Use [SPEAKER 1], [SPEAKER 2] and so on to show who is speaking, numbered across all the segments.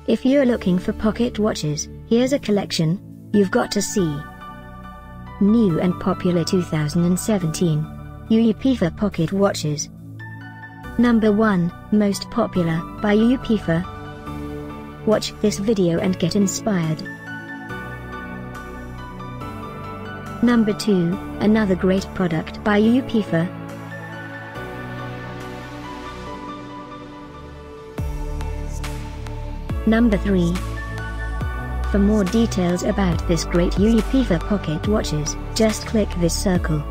[SPEAKER 1] If you're looking for pocket watches, here's a collection you've got to see. New and popular 2017 Youyoupifa pocket watches. Number 1, most popular, by Youyoupifa. Watch this video and get inspired. Number 2, another great product by Youyoupifa. Number 3. For more details about this great Youyoupifa pocket watches, just click this circle.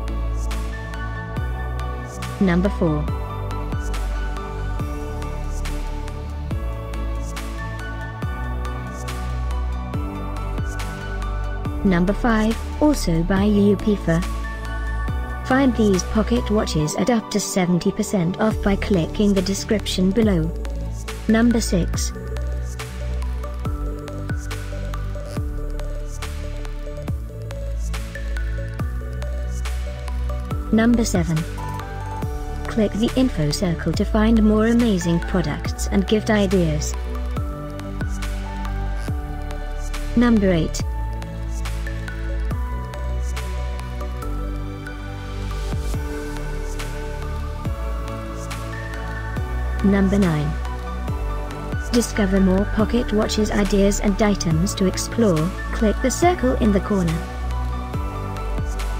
[SPEAKER 1] Number 4. Number 5, also by Youyoupifa. Find these pocket watches at up to 70% off by clicking the description below. Number 6. Number 7. Click the info circle to find more amazing products and gift ideas. Number 8. Number 9. Discover more pocket watches ideas and items to explore, click the circle in the corner.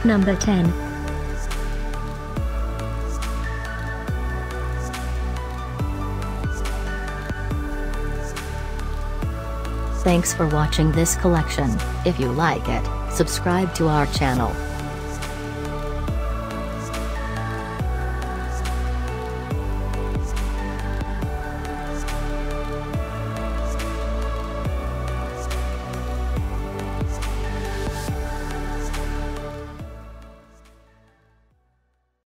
[SPEAKER 1] Number 10.
[SPEAKER 2] Thanks for watching this collection. If you like it, subscribe to our channel.